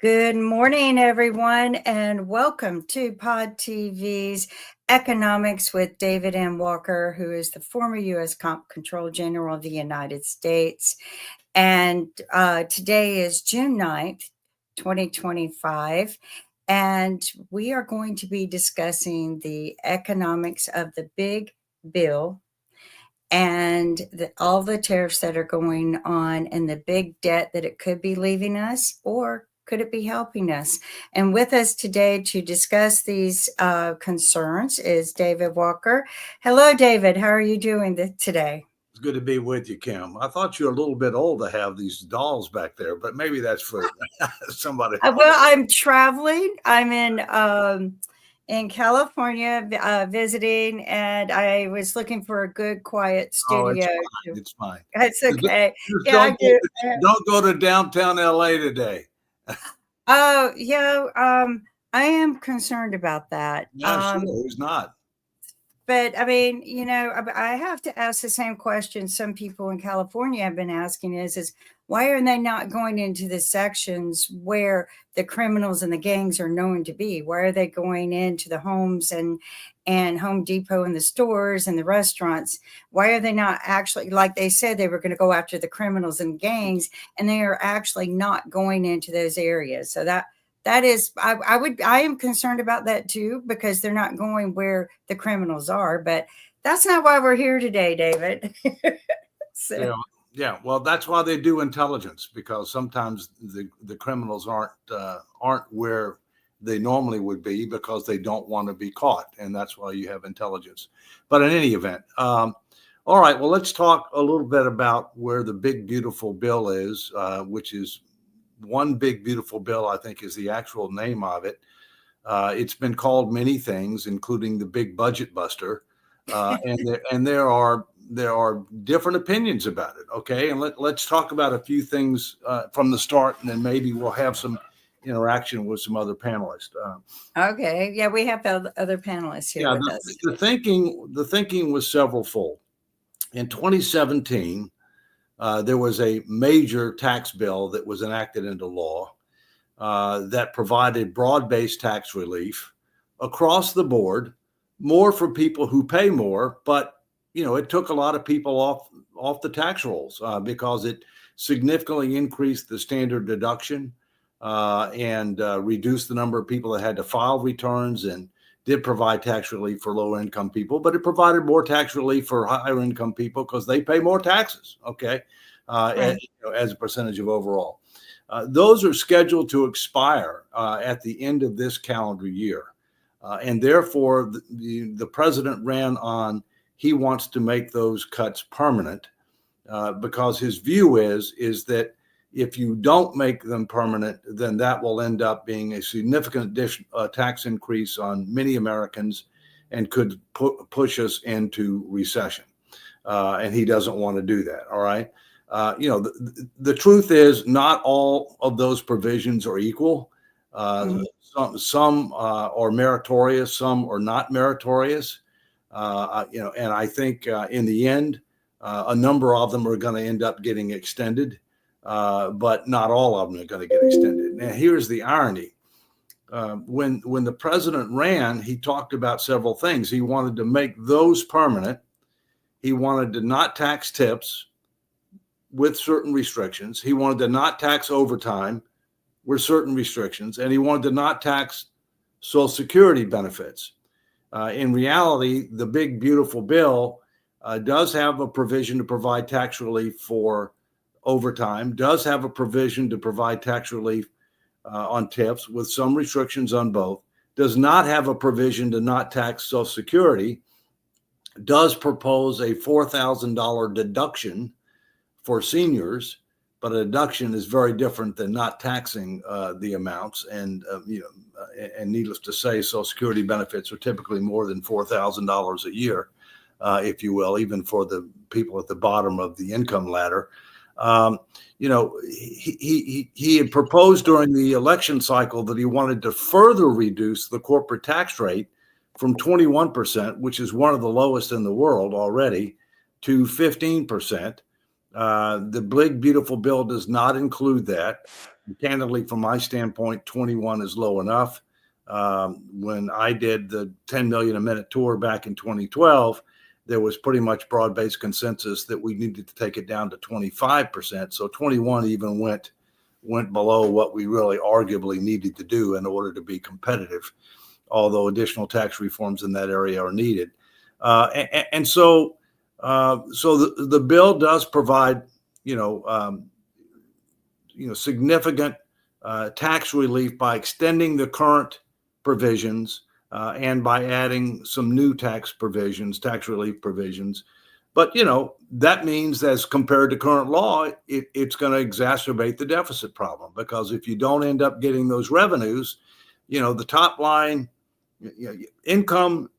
Good morning, everyone, and welcome to Pod TV's Economics with David M. Walker, who is the former U.S. Comptroller General of the United States. And today is June 9th, 2025, and we are going to be discussing the economics of the big bill and all the tariffs that are going on and the big debt that it could be leaving us, or could it be helping us? And with us today to discuss these concerns is David Walker. Hello, David. How are you doing today? It's good to be with you, Kim. I thought you were a little bit old to have these dolls back there, but maybe that's for somebody else. Well, I'm traveling. I'm in California visiting, and I was looking for a good, quiet studio. It's fine. It's okay. Don't go to downtown LA today. Oh, yeah. I am concerned about that. Yeah, sure. Who's not? But I mean, I have to ask the same question some people in California have been asking is why are they not going into the sections where the criminals and the gangs are known to be? Why are they going into the homes and Home Depot and the stores and the restaurants? Why are they not actually, like they said, they were going to go after the criminals and gangs, and they are actually not going into those areas? So that is, I am concerned about that too, because they're not going where the criminals are, but that's not why we're here today, David. Yeah. Well, that's why they do intelligence, because sometimes the criminals aren't where they normally would be because they don't want to be caught. And that's why you have intelligence. But in any event, all right, well, let's talk a little bit about where the big, beautiful bill is, which is One Big Beautiful Bill, I think, is the actual name of it. It's been called many things, including the Big Budget Buster, and there are different opinions about it. Okay, and let's talk about a few things from the start, and then maybe we'll have some interaction with some other panelists. Okay, yeah, we have other panelists here with us. The thinking was severalfold. In 2017. There was a major tax bill that was enacted into law that provided broad-based tax relief across the board, more for people who pay more, but it took a lot of people off the tax rolls because it significantly increased the standard deduction and reduced the number of people that had to file returns, and did provide tax relief for lower income people, but it provided more tax relief for higher income people because they pay more taxes, okay, right. As a percentage of overall. Those are scheduled to expire at the end of this calendar year. And therefore, the president ran on, he wants to make those cuts permanent because his view is that if you don't make them permanent, then that will end up being a significant tax increase on many Americans and could push us into recession. And he doesn't want to do that. All right. The truth is not all of those provisions are equal. Some are meritorious, some are not meritorious. And I think in the end, a number of them are going to end up getting extended. But not all of them are going to get extended. Now, here's the irony. When the president ran, he talked about several things. He wanted to make those permanent. He wanted to not tax tips with certain restrictions. He wanted to not tax overtime with certain restrictions. And he wanted to not tax Social Security benefits. In reality, the Big Beautiful Bill does have a provision to provide tax relief for overtime, does have a provision to provide tax relief on tips with some restrictions on both, does not have a provision to not tax Social Security, does propose a $4,000 deduction for seniors, but a deduction is very different than not taxing the amounts. And needless to say, Social Security benefits are typically more than $4,000 a year, if you will, even for the people at the bottom of the income ladder. He had proposed during the election cycle that he wanted to further reduce the corporate tax rate from 21%, which is one of the lowest in the world already, to 15%. The Big Beautiful Bill does not include that. Candidly, from my standpoint, 21 is low enough. When I did the 10 million a minute tour back in 2012, there was pretty much broad-based consensus that we needed to take it down to 25%. So 21 even went below what we really arguably needed to do in order to be competitive, although additional tax reforms in that area are needed. So the bill does provide, significant tax relief by extending the current provisions and by adding some new tax relief provisions. But, that means as compared to current law, it's going to exacerbate the deficit problem, because if you don't end up getting those revenues, the top line income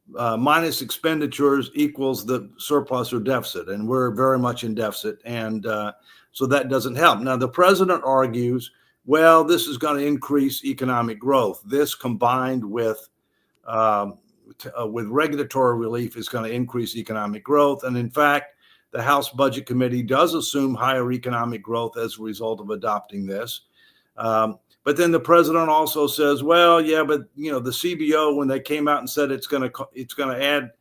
minus expenditures equals the surplus or deficit. And we're very much in deficit. And so that doesn't help. Now, the president argues, well, this is going to increase economic growth. This combined with regulatory relief is going to increase economic growth. And in fact, the House Budget Committee does assume higher economic growth as a result of adopting this. But then the president also says, well, yeah, but the CBO, when they came out and said it's going to add,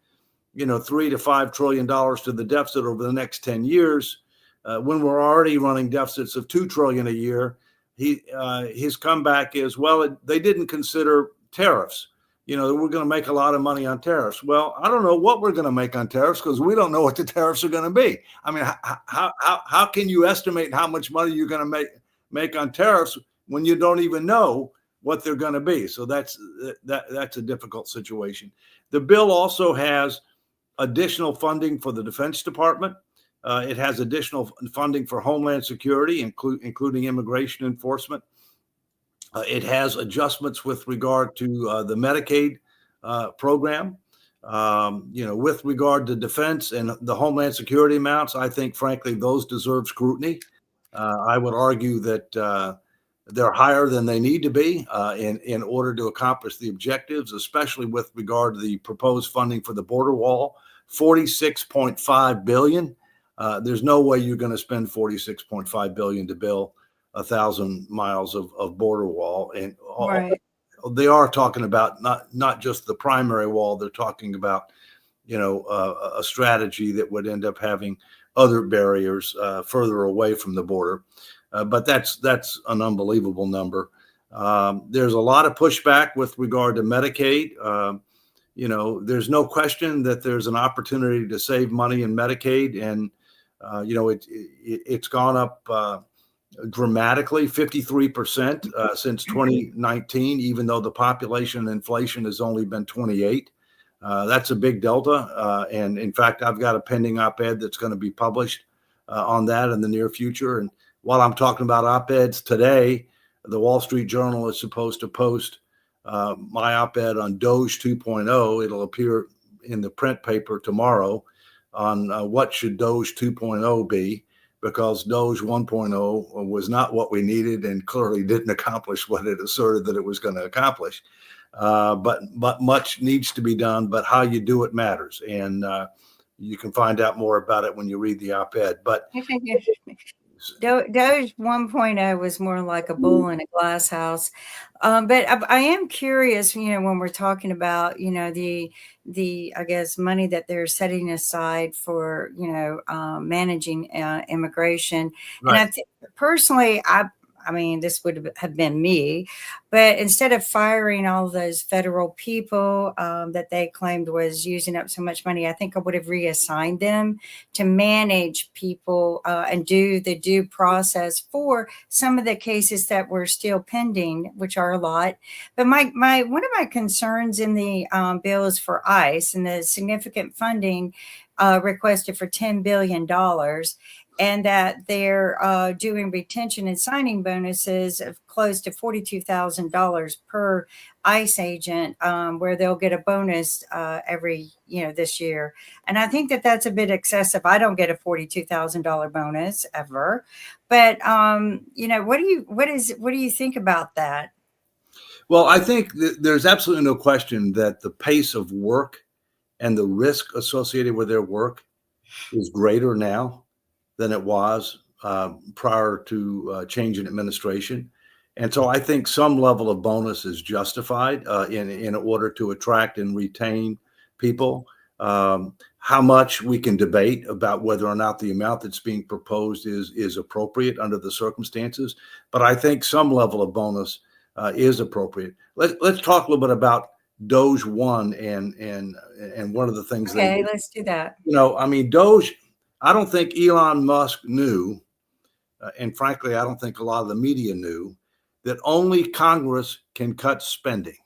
$3 to $5 trillion to the deficit over the next 10 years, when we're already running deficits of $2 trillion a year, his comeback is, well, they didn't consider tariffs. We're going to make a lot of money on tariffs. Well, I don't know what we're going to make on tariffs, because we don't know what the tariffs are going to be. I mean, how can you estimate how much money you're going to make on tariffs when you don't even know what they're going to be? So that's a difficult situation. The bill also has additional funding for the Defense Department. It has additional funding for Homeland Security, including immigration enforcement. It has adjustments with regard to the Medicaid program. With regard to defense and the Homeland Security amounts, I think, frankly, those deserve scrutiny. I would argue that they're higher than they need to be in order to accomplish the objectives, especially with regard to the proposed funding for the border wall, $46.5 billion. There's no way you're going to spend $46.5 billion to build 1,000 miles of border wall. And Right. They are talking about not just the primary wall. They're talking about, a strategy that would end up having other barriers further away from the border. But that's an unbelievable number. There's a lot of pushback with regard to Medicaid. There's no question that there's an opportunity to save money in Medicaid, and it's gone up dramatically, 53% since 2019, even though the population inflation has only been 28. That's a big delta. And in fact, I've got a pending op-ed that's going to be published on that in the near future. And while I'm talking about op-eds today, the Wall Street Journal is supposed to post my op-ed on DOGE 2.0. It'll appear in the print paper tomorrow on what should DOGE 2.0 be, because DOGE 1.0 was not what we needed and clearly didn't accomplish what it asserted that it was going to accomplish. But much needs to be done, but how you do it matters. And you can find out more about it when you read the op-ed. But DOGE 1.0 was more like a bull in a glass house. But I am curious, when we're talking about, the I guess money that they're setting aside for, managing immigration. Right. And personally, I mean, this would have been me, but instead of firing all those federal people that they claimed was using up so much money, I think I would have reassigned them to manage people and do the due process for some of the cases that were still pending, which are a lot. But one of my concerns in the bill is for ICE and the significant funding requested for $10 billion. And that they're doing retention and signing bonuses of close to $42,000 per ICE agent, where they'll get a bonus every, this year. And I think that that's a bit excessive. I don't get a $42,000 bonus ever, but what do you think about that? Well, I think there's absolutely no question that the pace of work and the risk associated with their work is greater now than it was prior to change in administration. And so I think some level of bonus is justified in order to attract and retain people. How much we can debate about whether or not the amount that's being proposed is appropriate under the circumstances, but I think some level of bonus is appropriate. Let's talk a little bit about Doge One and one of the things Okay, let's do that. I mean, Doge. I don't think Elon Musk knew, and frankly, I don't think a lot of the media knew that only Congress can cut spending.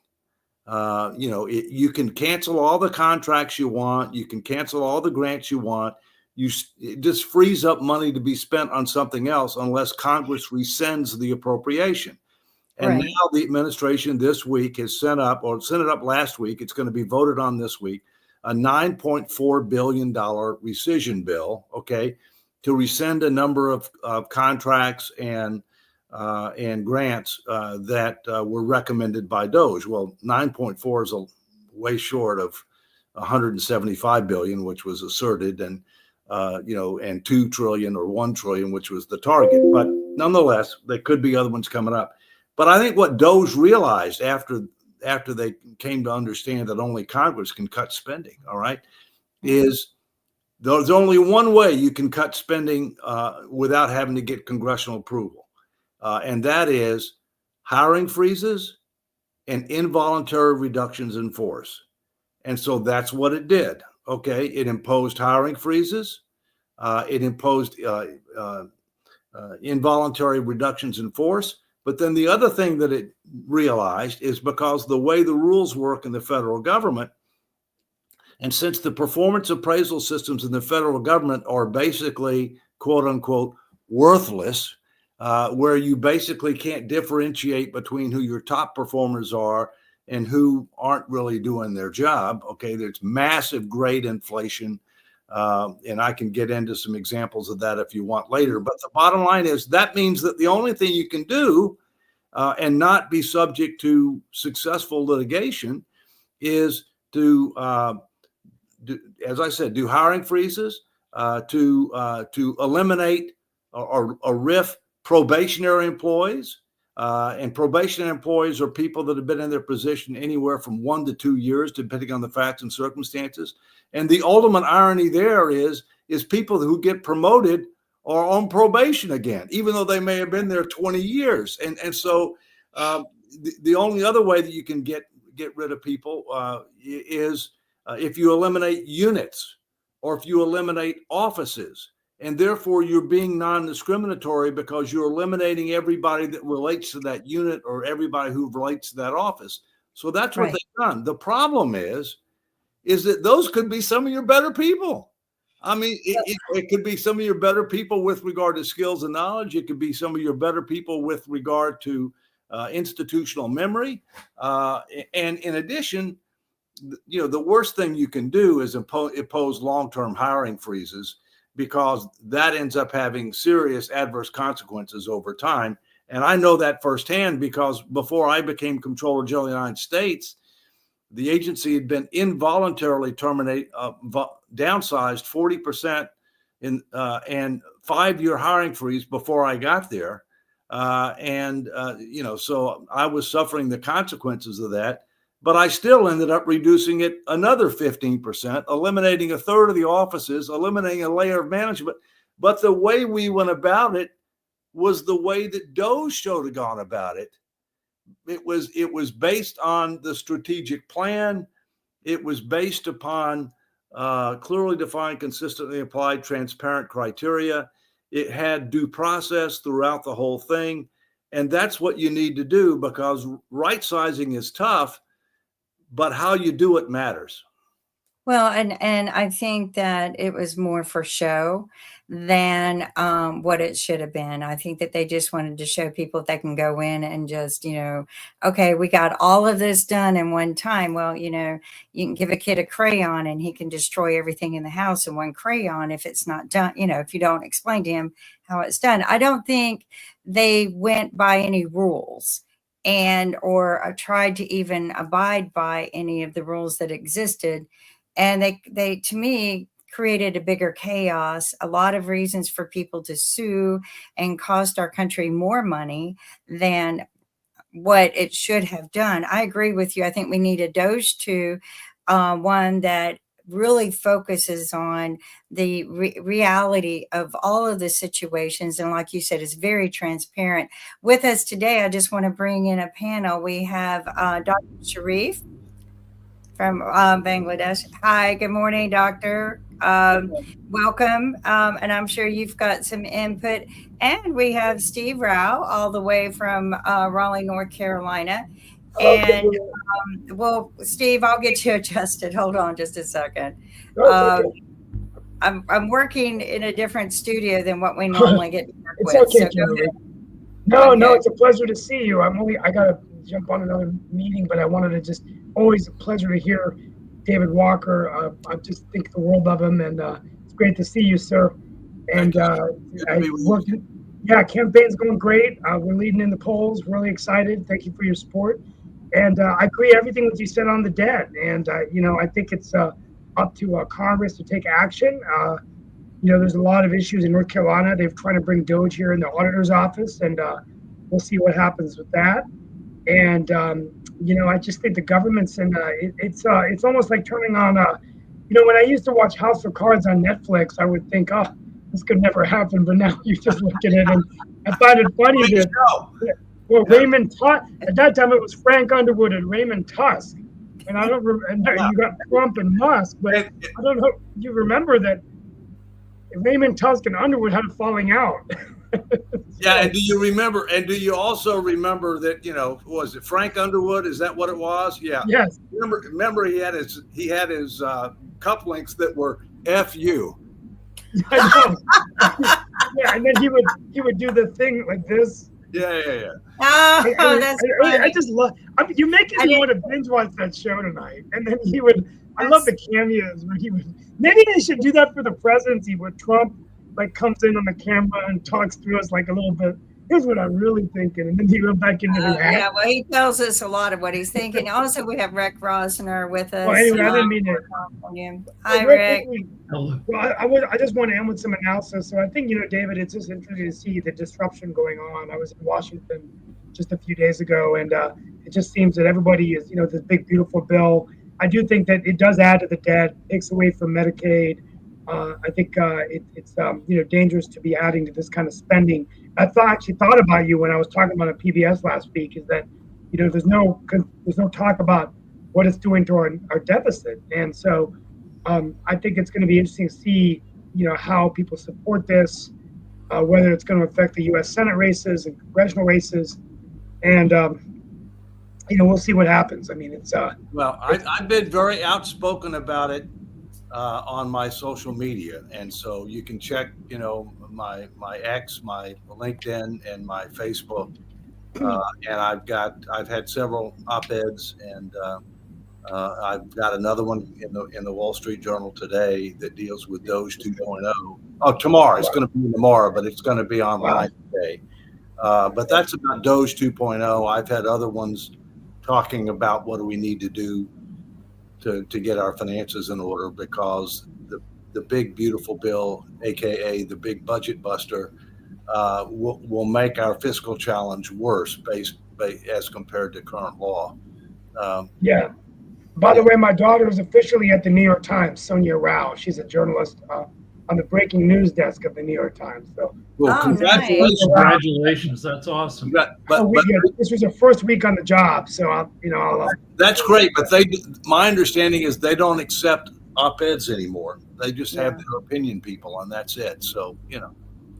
You can cancel all the contracts you want. You can cancel all the grants you want. It just frees up money to be spent on something else unless Congress rescinds the appropriation. And Right. now the administration this week has sent it up last week. It's going to be voted on this week, a $9.4 billion rescission bill, okay, to rescind a number of contracts and grants that were recommended by Doge. Well, 9.4 is way short of 175 billion, which was asserted, and and 2 trillion or 1 trillion, which was the target. But nonetheless, there could be other ones coming up. But I think what Doge realized after they came to understand that only Congress can cut spending, all right, is there's only one way you can cut spending without having to get congressional approval. And that is hiring freezes and involuntary reductions in force. And so that's what it did. Okay. It imposed hiring freezes. It imposed involuntary reductions in force. But then the other thing that it realized is because the way the rules work in the federal government, and since the performance appraisal systems in the federal government are basically, quote unquote, worthless, where you basically can't differentiate between who your top performers are and who aren't really doing their job. Okay, there's massive grade inflation, and I can get into some examples of that if you want later. But the bottom line is that means that the only thing you can do and not be subject to successful litigation is to, as I said, do hiring freezes, to eliminate or RIF probationary employees. And probationary employees are people that have been in their position anywhere from 1 to 2 years, depending on the facts and circumstances. And the ultimate irony there is people who get promoted are on probation again, even though they may have been there 20 years. And so the only other way that you can get rid of people is if you eliminate units or if you eliminate offices. And therefore, you're being non-discriminatory because you're eliminating everybody that relates to that unit or everybody who relates to that office. So that's what they've done. The problem is that those could be some of your better people. I mean, it could be some of your better people with regard to skills and knowledge. It could be some of your better people with regard to institutional memory. And in addition, the worst thing you can do is impose long-term hiring freezes, because that ends up having serious adverse consequences over time. And I know that firsthand because before I became Comptroller General of the United States, the agency had been involuntarily downsized 40% and 5-year hiring freeze before I got there. So I was suffering the consequences of that. But I still ended up reducing it another 15%, eliminating a third of the offices, eliminating a layer of management. But the way we went about it was the way that Doge should have gone about it. It was based on the strategic plan. It was based upon clearly defined, consistently applied, transparent criteria. It had due process throughout the whole thing. And that's what you need to do, because right sizing is tough, but how you do it matters. Well, and I think that it was more for show than what it should have been. I think that they just wanted to show people they can go in and just, okay, we got all of this done in one time. Well, you can give a kid a crayon and he can destroy everything in the house in one crayon if it's not done, if you don't explain to him how it's done. I don't think they went by any rules or tried to even abide by any of the rules that existed. And they to me, created a bigger chaos, a lot of reasons for people to sue, and cost our country more money than what it should have done. I agree with you. I think we need a Doge 2, one that really focuses on the reality of all of the situations. And like you said, it's very transparent. With us today, I just want to bring in a panel. We have Dr. Sharif from Bangladesh. Hi, good morning, doctor. Welcome. And I'm sure you've got some input. And we have Steve Rao all the way from Raleigh, North Carolina. And well, Steve, I'll get you adjusted. Hold on just a second. I'm working in a different studio than what we normally get to work It's with. okay, So Kimberly. Okay. No, it's a pleasure to see you. I gotta jump on another meeting, but I wanted to just always a pleasure to hear David Walker. I just think the world of him, and it's great to see you, sir. And campaign's going great. We're leading in the polls. Really excited. Thank you for your support. And I agree everything that you said on the debt. And I think it's up to Congress to take action. There's a lot of issues in North Carolina. They're trying to bring Doge here in the auditor's office, and we'll see what happens with that. And I just think the government's it's almost like turning on when I used to watch House of Cards on Netflix, I would think, oh, this could never happen. But now you just look at it, and I find it funny that Raymond Tusk, at that time it was Frank Underwood and Raymond Tusk, and I don't remember. And you got Trump and Musk, but I don't know. You remember that Raymond Tusk and Underwood had a falling out. Yeah, and do you also remember that, was it Frank Underwood? Is that what it was? Yeah. Yes. Remember he had his cufflinks that were "F-U." I know. Yeah, and then he would do the thing like this. Yeah. Oh, that's funny. I just love. You make me want to binge watch that show tonight. And then he would. I love the cameos where he would. Maybe they should do that for the presidency, where Trump comes in on the camera and talks through us a little bit. Here's what I'm really thinking, and then he went back into his hat. Yeah, well, he tells us a lot of what he's thinking. Also, we have Rick Rosner with us. Well, anyway, I didn't mean to. Hi, Rick. Well, I just want to end with some analysis. So I think, David, it's just interesting to see the disruption going on. I was in Washington just a few days ago, and it just seems that everybody is, this big, beautiful bill. I do think that it does add to the debt, takes away from Medicaid. I think it's dangerous to be adding to this kind of spending. I actually thought about you when I was talking about a PBS last week. Is that there's no talk about what it's doing to our deficit, and so I think it's going to be interesting to see how people support this, whether it's going to affect the U.S. Senate races and congressional races, and we'll see what happens. I mean, it's I've been very outspoken about it on my social media, and so you can check my X, my LinkedIn, and my Facebook, and I've had several op-eds, and I've got another one in the Wall Street Journal today that deals with Doge 2.0. Oh, tomorrow. It's going to be tomorrow, but it's going to be online today. But that's about Doge 2.0. I've had other ones talking about what do we need to do to get our finances in order, because the big beautiful bill, aka the big budget buster, will make our fiscal challenge worse as compared to current law. Yeah. By the way, my daughter is officially at the New York Times, Sonia Rao. She's a journalist on the breaking news desk of the New York Times. So, congratulations! Congratulations, that's awesome. This was her first week on the job, so that's great. But my understanding is they don't accept op-eds anymore. They just have their opinion people, and that's it. So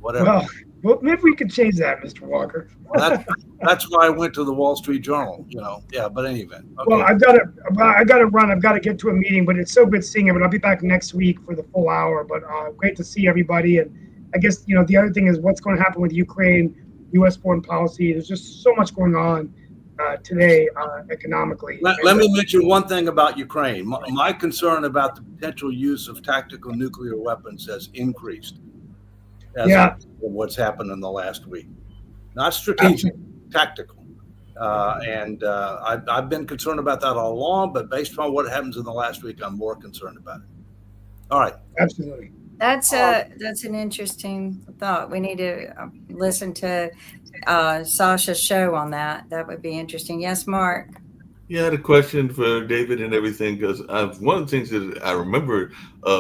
whatever. Well, maybe we could change that, Mr. Walker. That's why I went to the Wall Street Journal. Yeah. But anyway. Okay. Well, I got to run. I've got to get to a meeting, but it's so good seeing you. But I'll be back next week for the full hour. But great to see everybody. And I guess the other thing is what's going to happen with Ukraine, U.S. foreign policy. There's just so much going on today economically. Let me mention one thing about Ukraine. My concern about the potential use of tactical nuclear weapons has increased. What's happened in the last week. Not strategic, tactical. And I've been concerned about that all along, but based on what happens in the last week, I'm more concerned about it. All right. Absolutely. That's an interesting thought. We need to listen to Sasha's show on that. That would be interesting. Yes, Mark. Yeah, I had a question for David and everything because one of the things that I remember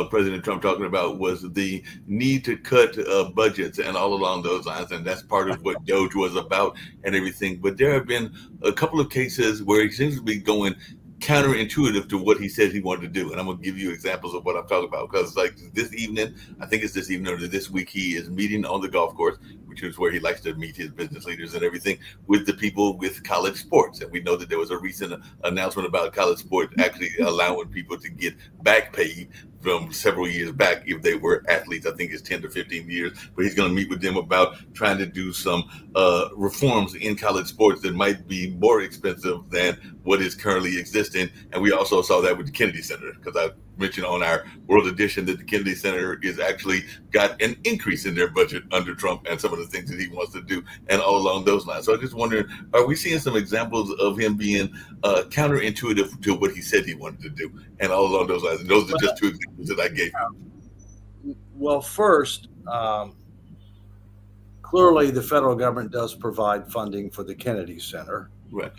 President Trump talking about was the need to cut budgets and all along those lines, and that's part of what Doge was about and everything. But there have been a couple of cases where he seems to be going counterintuitive to what he said he wanted to do, and I'm going to give you examples of what I'm talking about. Because like this evening, I think it's this evening or this week, he is meeting on the golf course, which is where he likes to meet his business leaders and everything, with the people with college sports. And we know that there was a recent announcement about college sports actually allowing people to get back pay from several years back if they were athletes. I think it's 10 to 15 years, but he's going to meet with them about trying to do some reforms in college sports that might be more expensive than what is currently existing. And we also saw that with the Kennedy Center, because I mentioned on our World Edition that the Kennedy Center is actually got an increase in their budget under Trump and some of the things that he wants to do and all along those lines. So I'm just wondering, are we seeing some examples of him being counterintuitive to what he said he wanted to do and all along those lines? And those are just two examples that I gave you. Well, first, clearly the federal government does provide funding for the Kennedy Center. Right.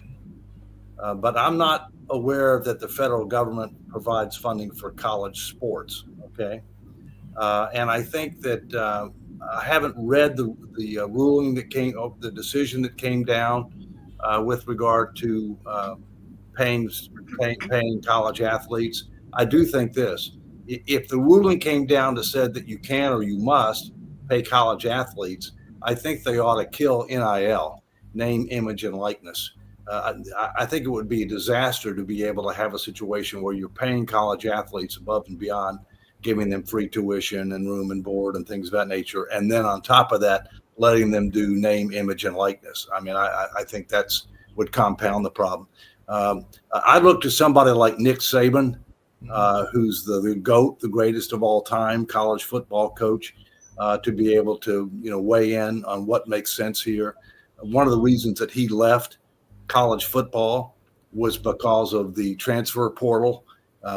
But I'm not aware that the federal government provides funding for college sports. Okay. And I think that I haven't read the ruling that came, the decision that came down with regard to paying college athletes. I do think this: if the ruling came down to said that you can or you must pay college athletes, I think they ought to kill NIL, name, image, and likeness. I think it would be a disaster to be able to have a situation where you're paying college athletes above and beyond giving them free tuition and room and board and things of that nature. And then on top of that, letting them do name, image, and likeness. I mean, I think that's would compound the problem. I look to somebody like Nick Saban, who's the GOAT, the greatest of all time college football coach, to be able to, weigh in on what makes sense here. One of the reasons that he left college football was because of the transfer portal,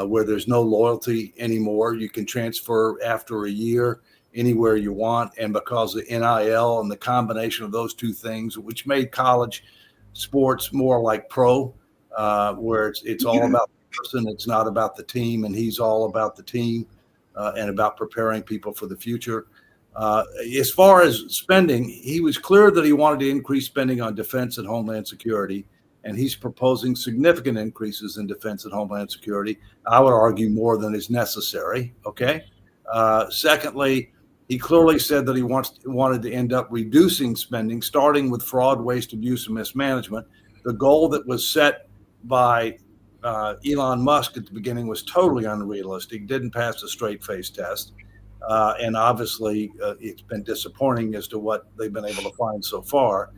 where there's no loyalty anymore. You can transfer after a year anywhere you want. And because of NIL and the combination of those two things, which made college sports more like pro, where it's all about the person, it's not about the team, and he's all about the team and about preparing people for the future. As far as spending, he was clear that he wanted to increase spending on defense and homeland security, and he's proposing significant increases in defense and homeland security. I would argue more than is necessary. Okay. Secondly, he clearly said that he wanted to end up reducing spending, starting with fraud, waste, abuse, and mismanagement. The goal that was set by Elon Musk at the beginning was totally unrealistic, didn't pass the straight face test. And obviously, it's been disappointing as to what they've been able to find so far.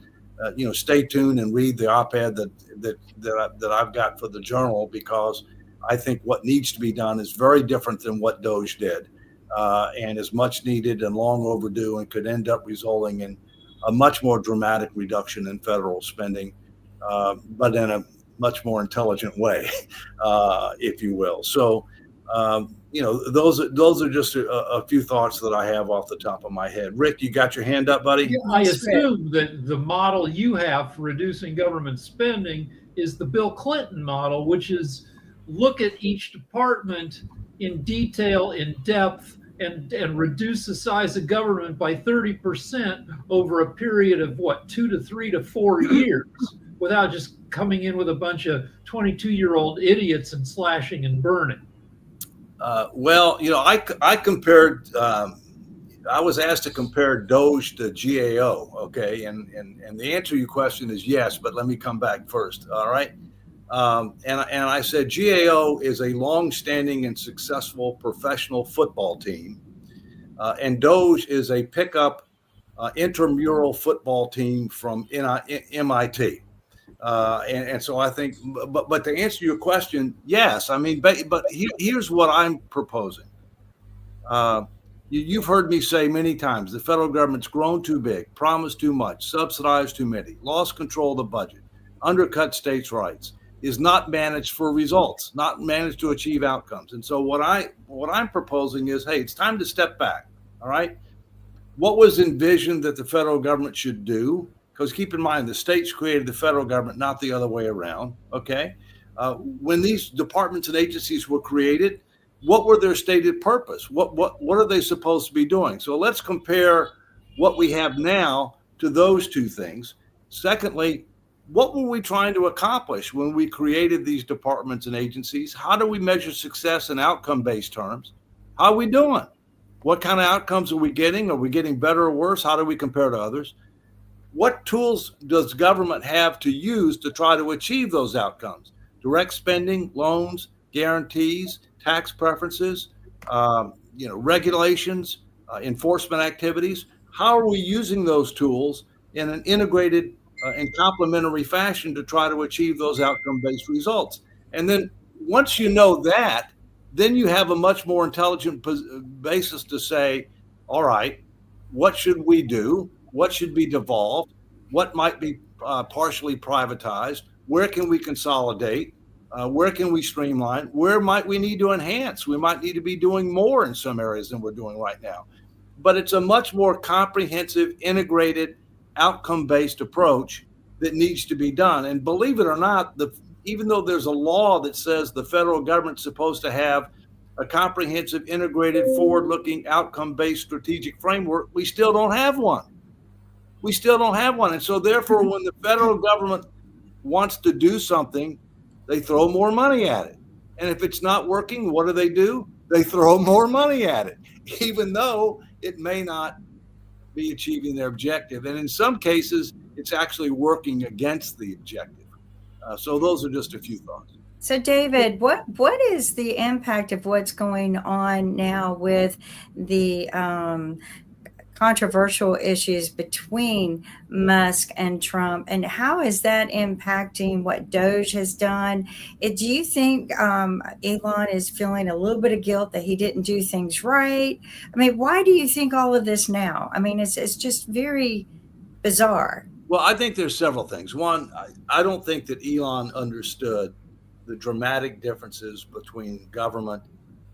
Stay tuned and read the op-ed that I've got for the Journal, because I think what needs to be done is very different than what Doge did, and is much needed and long overdue, and could end up resulting in a much more dramatic reduction in federal spending, but in a much more intelligent way, if you will. So, those are just a few thoughts that I have off the top of my head. Rick, you got your hand up, buddy? Yeah, I assume that the model you have for reducing government spending is the Bill Clinton model, which is look at each department in detail, in depth, and reduce the size of government by 30% over a period of 2 to 3 to 4 years, without just coming in with a bunch of 22-year-old idiots and slashing and burning. I compared. I was asked to compare Doge to GAO. Okay, and the answer to your question is yes, but let me come back first. All right, and I said GAO is a long-standing and successful professional football team, and Doge is a pickup intramural football team from MIT. And so I think, but to answer your question, yes. I mean, but here's what I'm proposing. You've heard me say many times, the federal government's grown too big, promised too much, subsidized too many, lost control of the budget, undercut states' rights. is not managed for results, not managed to achieve outcomes. And so what I'm proposing is, hey, it's time to step back. All right. What was envisioned that the federal government should do? Because keep in mind, the states created the federal government, not the other way around. Okay. When these departments and agencies were created, what were their stated purpose? What are they supposed to be doing? So let's compare what we have now to those two things. Secondly, what were we trying to accomplish when we created these departments and agencies? How do we measure success in outcome-based terms? How are we doing? What kind of outcomes are we getting? Are we getting better or worse? How do we compare to others? What tools does government have to use to try to achieve those outcomes? Direct spending, loans, guarantees, tax preferences, regulations, enforcement activities. How are we using those tools in an integrated and complementary fashion to try to achieve those outcome-based results? And then once you know that, then you have a much more intelligent basis to say, all right, what should we do? What should be devolved? What might be partially privatized? Where can we consolidate? Where can we streamline? Where might we need to enhance? We might need to be doing more in some areas than we're doing right now. But it's a much more comprehensive, integrated, outcome-based approach that needs to be done. And believe it or not, even though there's a law that says the federal government's supposed to have a comprehensive, integrated, forward-looking, outcome-based strategic framework, we still don't have one. We still don't have one. And so therefore, when the federal government wants to do something, they throw more money at it. And if it's not working, what do? They throw more money at it, even though it may not be achieving their objective. And in some cases, it's actually working against the objective. So those are just a few thoughts. So David, what is the impact of what's going on now with the controversial issues between Musk and Trump, and how is that impacting what Doge has done? Do you think Elon is feeling a little bit of guilt that he didn't do things right? I mean, why do you think all of this now? I mean, it's just very bizarre. Well, I think there's several things. One, I don't think that Elon understood the dramatic differences between government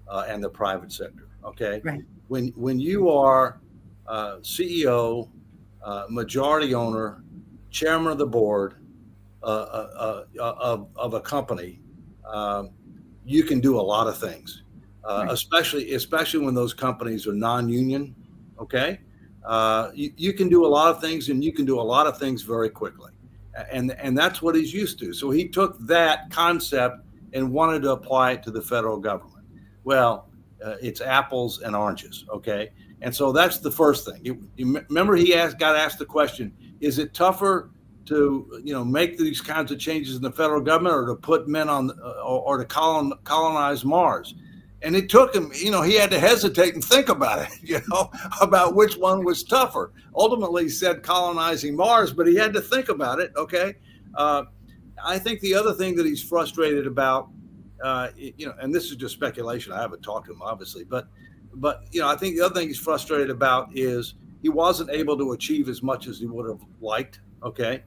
and the private sector. Okay, right. When you are CEO, majority owner, chairman of the board of a company, you can do a lot of things, right. especially when those companies are non-union. Okay. You can do a lot of things, and you can do a lot of things very quickly. And that's what he's used to. So he took that concept and wanted to apply it to the federal government. Well, it's apples and oranges. Okay. And so that's the first thing. You remember he got asked the question, is it tougher to, make these kinds of changes in the federal government, or to put men on, or to colonize Mars? And it took him, he had to hesitate and think about it, about which one was tougher. Ultimately, he said colonizing Mars, but he had to think about it. Okay. I think the other thing that he's frustrated about, and this is just speculation. I haven't talked to him, obviously, but I think the other thing he's frustrated about is he wasn't able to achieve as much as he would have liked. Okay.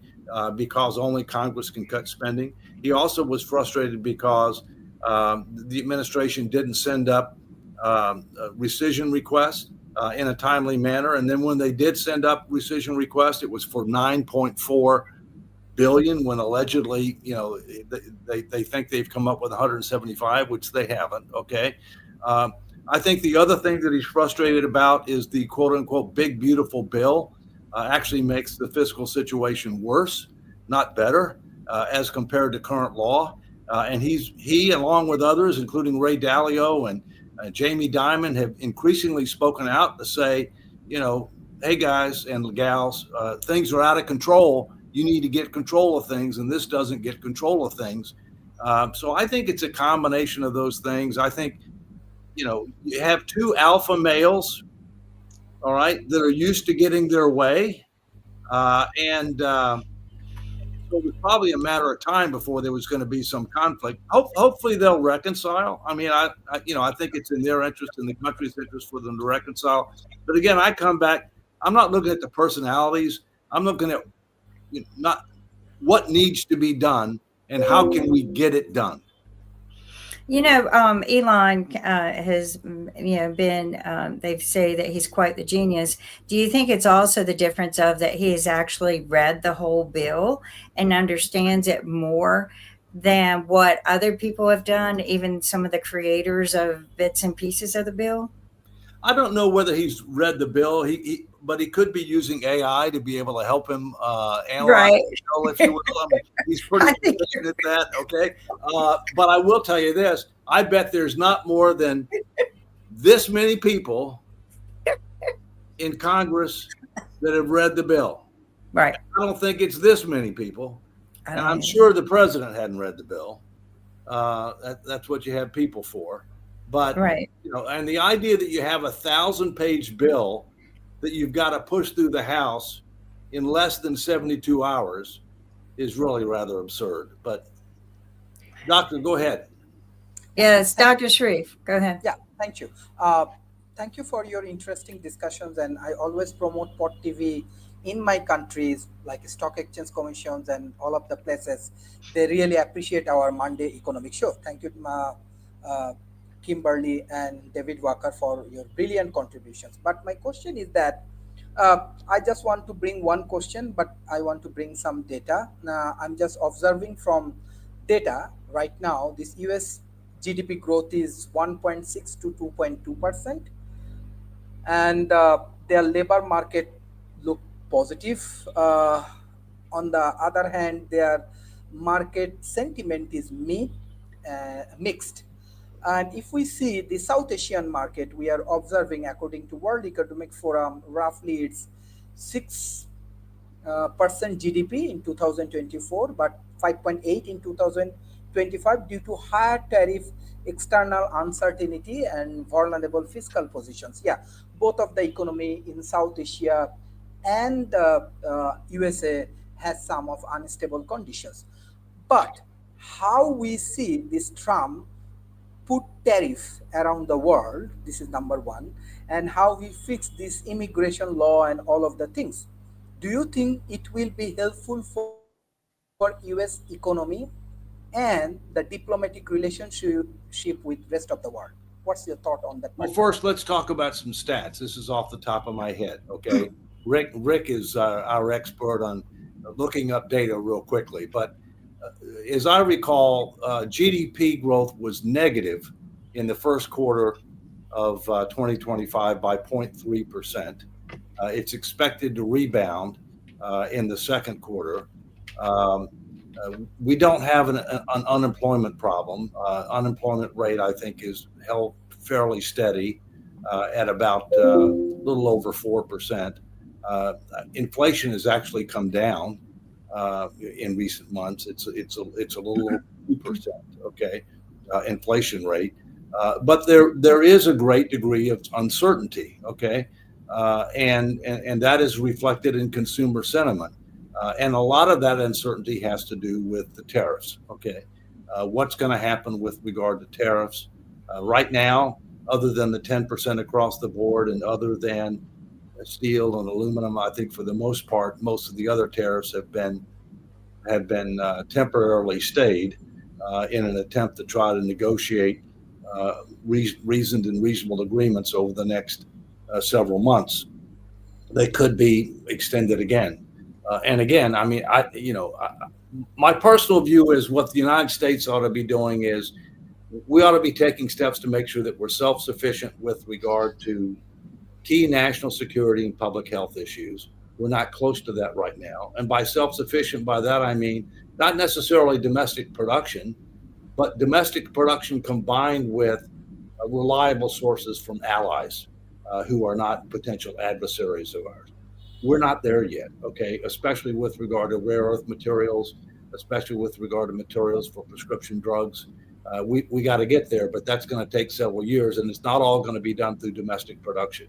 Because only Congress can cut spending. He also was frustrated because the administration didn't send up rescission requests in a timely manner. And then when they did send up rescission requests, it was for $9.4 billion, when allegedly, they think they've come up with 175, which they haven't. Okay. I think the other thing that he's frustrated about is the quote unquote big, beautiful bill actually makes the fiscal situation worse, not better, as compared to current law. And he, along with others, including Ray Dalio and Jamie Dimon, have increasingly spoken out to say, hey guys and gals, things are out of control. You need to get control of things, and this doesn't get control of things. So I think it's a combination of those things. I think, you have two alpha males, all right, that are used to getting their way. So it was probably a matter of time before there was going to be some conflict. Hopefully they'll reconcile. I mean, I think it's in their interest, in the country's interest, for them to reconcile. But again, I come back, I'm not looking at the personalities. I'm looking at not what needs to be done and how can we get it done? Elon has, been, they say that he's quite the genius. Do you think it's also the difference of that he has actually read the whole bill and understands it more than what other people have done, even some of the creators of bits and pieces of the bill? I don't know whether he's read the bill. But he could be using AI to be able to help him analyze Right. the bill, if you will. I mean, he's pretty I think good at that. Okay, but I will tell you this: I bet there's not more than this many people in Congress that have read the bill. Right. I don't think it's this many people, I and don't I'm know. sure the president hadn't read the bill. That's what you have people for. But Right. and the idea that you have a 1,000-page bill that you've got to push through the House in less than 72 hours is really rather absurd. But Doctor, go ahead. Yes, Dr. Sharif, go ahead. Yeah, thank you. Thank you for your interesting discussions. And I always promote Pod TV in my countries, like stock exchange commissions and all of the places. They really appreciate our Monday economic show. Thank you, Kimberly and David Walker, for your brilliant contributions. But my question is that I just want to bring one question, but I want to bring some data. I'm just observing from data right now. This US GDP growth is 1.6 to 2.2%, and their labor market look positive. On the other hand, their market sentiment is mixed. And if we see the South Asian market, we are observing, according to World Economic Forum, roughly it's 6% GDP in 2024, but 5.8 in 2025 due to higher tariff, external uncertainty, and vulnerable fiscal positions. Yeah, both of the economy in South Asia and USA has some of unstable conditions. But how we see this Trump put tariff around the world, this is number one, and how we fix this immigration law and all of the things. Do you think it will be helpful for US economy and the diplomatic relationship with rest of the world? What's your thought on that? Well, first, let's talk about some stats. This is off the top of my head. Okay, Rick is our expert on looking up data real quickly, but as I recall, GDP growth was negative in the first quarter of 2025 by 0.3%. It's expected to rebound in the second quarter. We don't have an unemployment problem. Unemployment rate, I think, is held fairly steady at about a little over 4%. Inflation has actually come down in recent months. It's a little over 2%. Okay, inflation rate, but there is a great degree of uncertainty. Okay, and that is reflected in consumer sentiment, and a lot of that uncertainty has to do with the tariffs. Okay, what's going to happen with regard to tariffs right now? Other than the 10% across the board, and other than steel and aluminum, I think for the most part, most of the other tariffs have been temporarily stayed in an attempt to try to negotiate reasoned and reasonable agreements over the next several months. They could be extended again and again. I mean, my personal view is what the United States ought to be doing is we ought to be taking steps to make sure that we're self-sufficient with regard to key national security and public health issues. We're not close to that right now. And by self-sufficient, by that I mean not necessarily domestic production, but domestic production combined with reliable sources from allies who are not potential adversaries of ours. We're not there yet, okay? Especially with regard to rare earth materials, especially with regard to materials for prescription drugs. We got to get there, but that's going to take several years, and it's not all going to be done through domestic production,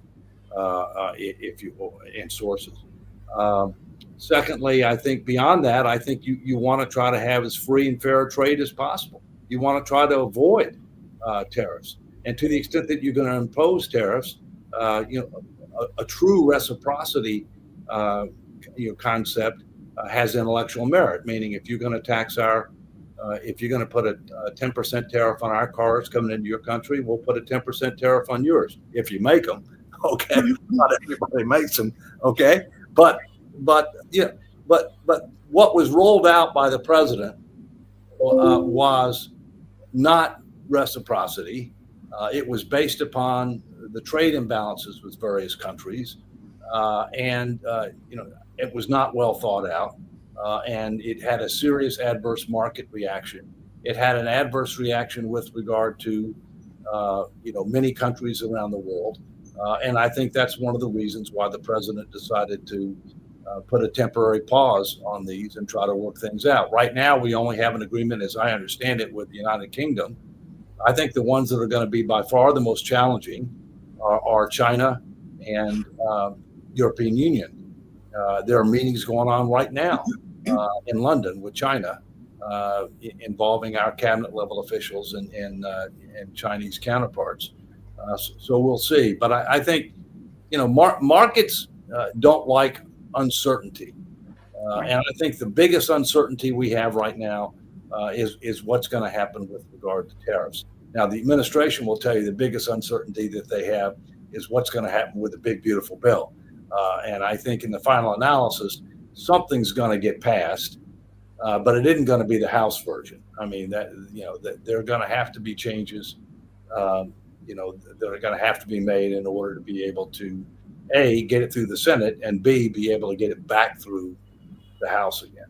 if you will, and sources. Secondly, I think beyond that, I think you want to try to have as free and fair trade as possible. You want to try to avoid tariffs, and to the extent that you're going to impose tariffs, a true reciprocity concept has intellectual merit. Meaning, if you're going to tax our If you're going to put a 10% tariff on our cars coming into your country, we'll put a 10% tariff on yours if you make them. Okay, not everybody makes them. Okay, but yeah, but what was rolled out by the president was not reciprocity. It was based upon the trade imbalances with various countries, and it was not well thought out, and it had a serious adverse market reaction. It had an adverse reaction with regard to many countries around the world, and I think that's one of the reasons why the president decided to put a temporary pause on these and try to work things out. Right now, we only have an agreement, as I understand it, with the United Kingdom. I think the ones that are going to be by far the most challenging are China and European Union. There are meetings going on right now in London with China involving our cabinet level officials and Chinese counterparts. So we'll see. But I think, markets don't like uncertainty. And I think the biggest uncertainty we have right now is what's going to happen with regard to tariffs. Now, the administration will tell you the biggest uncertainty that they have is what's going to happen with the big, beautiful bill. And I think in the final analysis, something's going to get passed, but it isn't going to be the House version. I mean, that there are going to have to be changes, that are going to have to be made in order to be able to, A, get it through the Senate, and B, be able to get it back through the House again.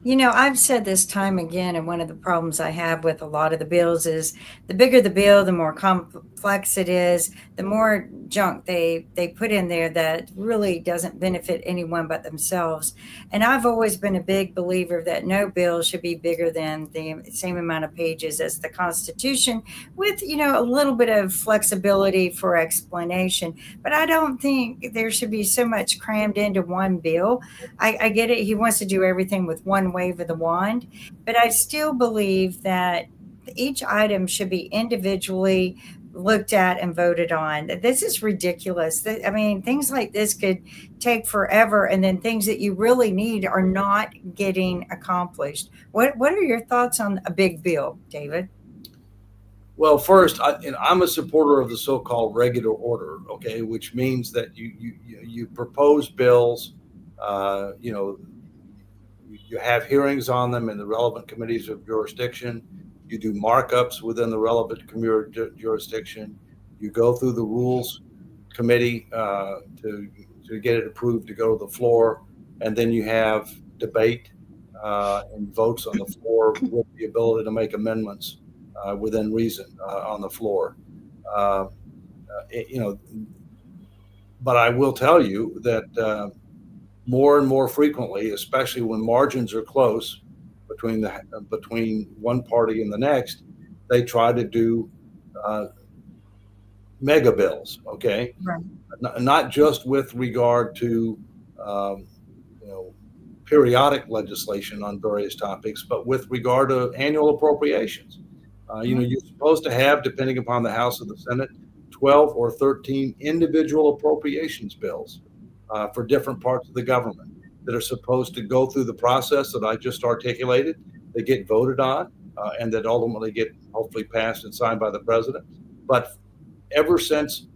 I've said this time again, and one of the problems I have with a lot of the bills is the bigger the bill, the more complex it is, the more junk they put in there that really doesn't benefit anyone but themselves. And I've always been a big believer that no bill should be bigger than the same amount of pages as the Constitution, with, a little bit of flexibility for explanation. But I don't think there should be so much crammed into one bill. I get it. He wants to do everything with one wave of the wand, but I still believe that each item should be individually looked at and voted on. This is ridiculous. I mean, things like this could take forever, and then things that you really need are not getting accomplished. What are your thoughts on a big bill, David? Well, first, I'm a supporter of the so-called regular order, okay, which means that you propose bills, you have hearings on them in the relevant committees of jurisdiction. You do markups within the relevant jurisdiction. You go through the rules committee to get it approved to go to the floor, and then you have debate and votes on the floor with the ability to make amendments within reason on the floor. But I will tell you that more and more frequently, especially when margins are close between one party and the next, they try to do mega bills. Okay, Right. Not just with regard to periodic legislation on various topics, but with regard to annual appropriations. You're supposed to have, depending upon the House or the Senate, 12 or 13 individual appropriations bills for different parts of the government that are supposed to go through the process that I just articulated. They get voted on and that ultimately get hopefully passed and signed by the president. But ever since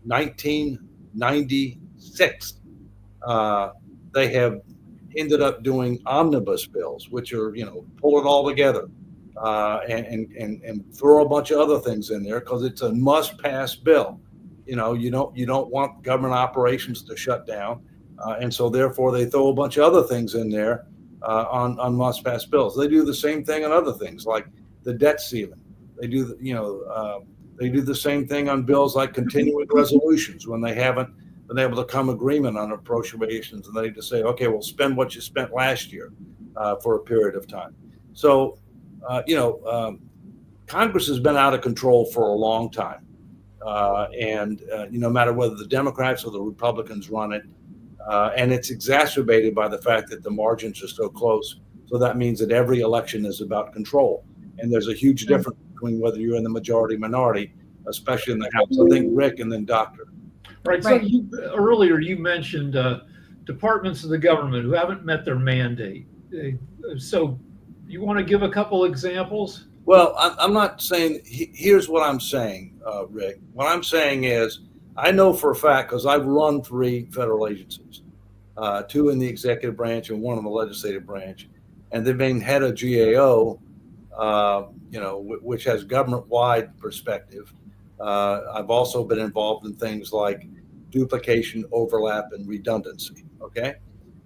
1996, they have ended up doing omnibus bills, which are, pull it all together and throw a bunch of other things in there because it's a must-pass bill. You don't want government operations to shut down, and so therefore they throw a bunch of other things in there on must-pass bills. They do the same thing on other things like the debt ceiling. They do the same thing on bills like continuing resolutions when they haven't been able to come agreement on appropriations, and they just say, okay, we'll spend what you spent last year for a period of time. So, Congress has been out of control for a long time. And no matter whether the Democrats or the Republicans run it, and it's exacerbated by the fact that the margins are so close. So that means that every election is about control. And there's a huge difference between whether you're in the majority minority, especially in the House. I think Rick and then Doctor. Right. So earlier you mentioned departments of the government who haven't met their mandate. So You want to give a couple examples? Well, I'm not saying, here's what I'm saying, Rick. What I'm saying is, I know for a fact, because I've run 3 federal agencies, 2 in the executive branch and 1 in the legislative branch, and they've been head of GAO, which has government-wide perspective. I've also been involved in things like duplication, overlap, and redundancy. Okay,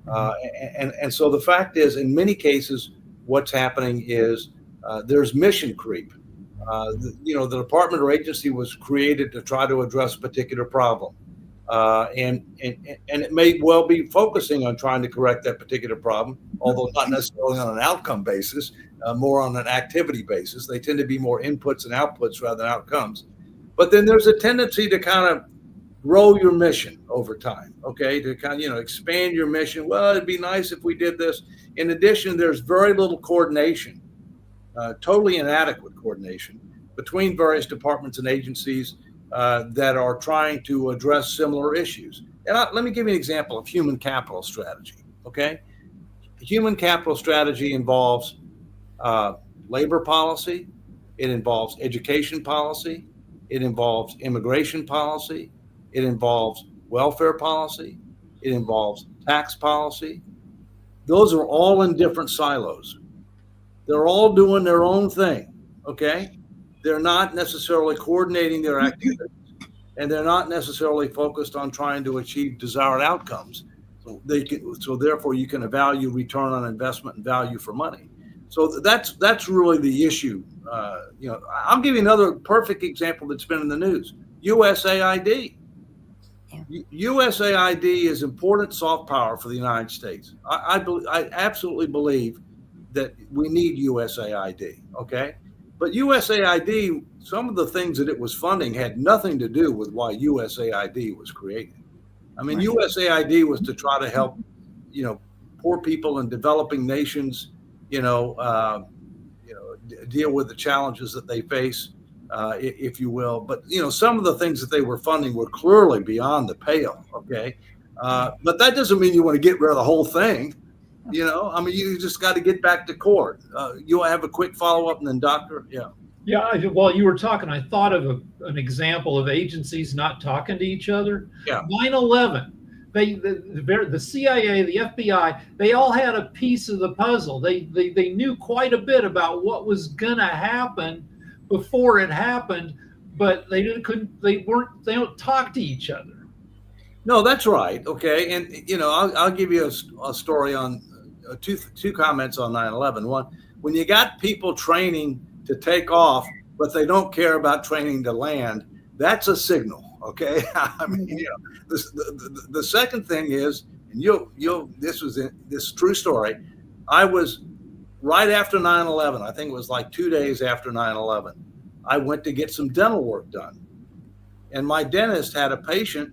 and so the fact is, in many cases, what's happening is there's mission creep. The department or agency was created to try to address a particular problem, and it may well be focusing on trying to correct that particular problem, although not necessarily on an outcome basis, more on an activity basis. They tend to be more inputs and outputs rather than outcomes. But then there's a tendency to kind of grow your mission over time, okay, to kind of, expand your mission. Well, it'd be nice if we did this. In addition, there's very little coordination, totally inadequate coordination between various departments and agencies that are trying to address similar issues. And let me give you an example of human capital strategy, okay? Human capital strategy involves labor policy, it involves education policy, it involves immigration policy, it involves welfare policy, it involves tax policy. Those are all in different silos. They're all doing their own thing, okay? They're not necessarily coordinating their activities, and they're not necessarily focused on trying to achieve desired outcomes. So therefore you can evaluate return on investment and value for money. So that's really the issue. I'll give you another perfect example that's been in the news. USAID. USAID is important soft power for the United States. I absolutely believe that we need USAID, okay? But USAID, some of the things that it was funding had nothing to do with why USAID was created. I mean, USAID was to try to help, poor people in developing nations, deal with the challenges that they face, if you will. But, some of the things that they were funding were clearly beyond the pale, okay? But that doesn't mean you want to get rid of the whole thing. You just got to get back to core. You'll have a quick follow-up and then Doctor. Yeah. Yeah. While you were talking, I thought of an example of agencies not talking to each other. Yeah. 9/11. The CIA, the FBI, they all had a piece of the puzzle. They knew quite a bit about what was going to happen before it happened, but they don't talk to each other. No, that's right. Okay. And, I'll give you a story on two comments on 9/11. One, when you got people training to take off, but they don't care about training to land, that's a signal. Okay. I mean, the second thing is, and this is true story. I was right after 9/11. I think it was like 2 days after 9/11. I went to get some dental work done. And my dentist had a patient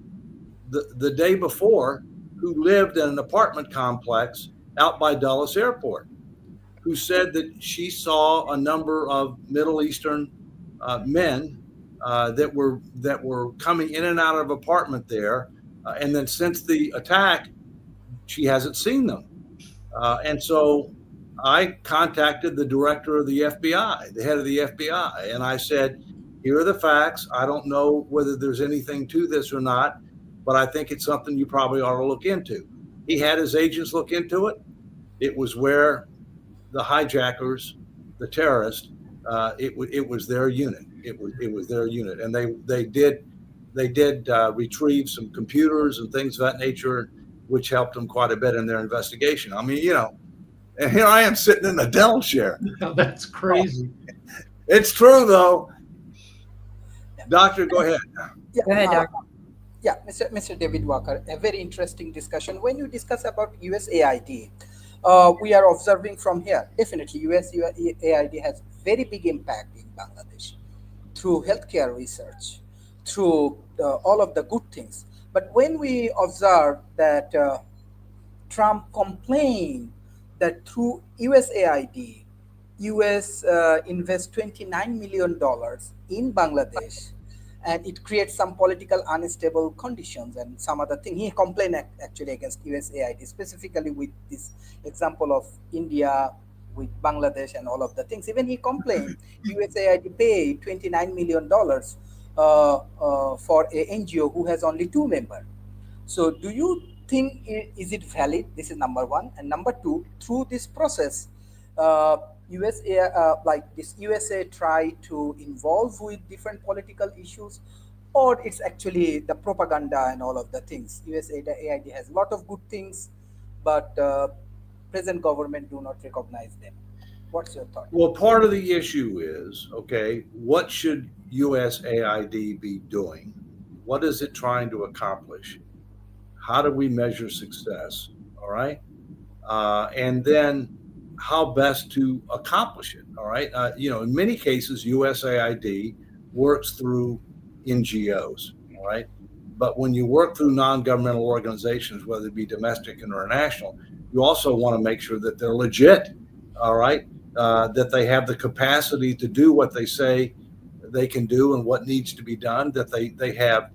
the day before who lived in an apartment complex out by Dulles Airport, who said that she saw a number of Middle Eastern men that were coming in and out of apartment there. And then since the attack, she hasn't seen them. And so I contacted the director of the FBI, the head of the FBI, and I said, here are the facts. I don't know whether there's anything to this or not, but I think it's something you probably ought to look into. He had his agents look into it. It was where the hijackers, the terrorists, it was their unit. It was their unit, and they did retrieve some computers and things of that nature, which helped them quite a bit in their investigation. I mean, and here I am sitting in the dental chair. That's crazy. It's true, though. Doctor, go ahead. Yeah, Go ahead, Doctor. Yeah, Mr. David Walker, a very interesting discussion. When you discuss about USAID, we are observing from here, definitely USAID has very big impact in Bangladesh through healthcare research, through all of the good things. But when we observe that Trump complained that through USAID, US invests $29 million in Bangladesh, and it creates some political unstable conditions and some other thing. He complained actually against USAID, specifically with this example of India with Bangladesh and all of the things. Even he complained USAID pay $29 million for a NGO who has only 2 members. So do you think is it valid? This is number one. And number two, through this process, USA like this USA try to involve with different political issues, or it's actually the propaganda and all of the things. USAID has a lot of good things, but present government do not recognize them. What's your thought? Well, part of the issue is, okay, what should USAID be doing? What is it trying to accomplish? How do we measure success? All right. And then how best to accomplish it. All right. In many cases, USAID works through NGOs. All right. But when you work through non-governmental organizations, whether it be domestic and international, you also want to make sure that they're legit. All right. That they have the capacity to do what they say they can do and what needs to be done, that they have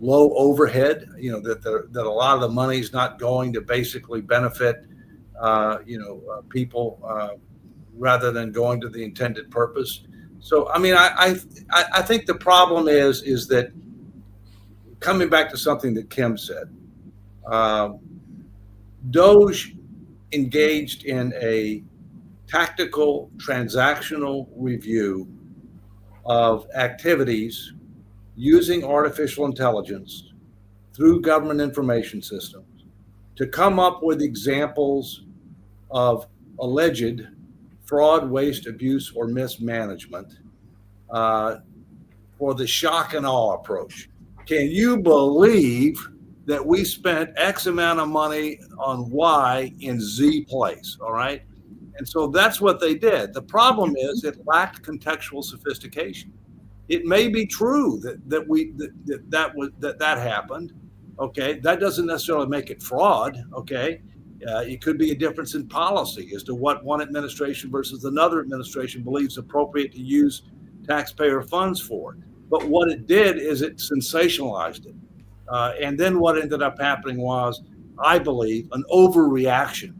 low overhead, that a lot of the money is not going to basically benefit, people rather than going to the intended purpose. So, I mean, I think the problem is that, coming back to something that Kim said, DOGE engaged in a tactical transactional review of activities using artificial intelligence through government information systems to come up with examples of alleged fraud, waste, abuse, or mismanagement for the shock and awe approach. Can you believe that we spent X amount of money on Y in Z place? All right. And so that's what they did. The problem is it lacked contextual sophistication. It may be true that happened. Okay, that doesn't necessarily make it fraud. Okay, it could be a difference in policy as to what one administration versus another administration believes appropriate to use taxpayer funds for. But what it did is it sensationalized it, and then what ended up happening was, I believe, an overreaction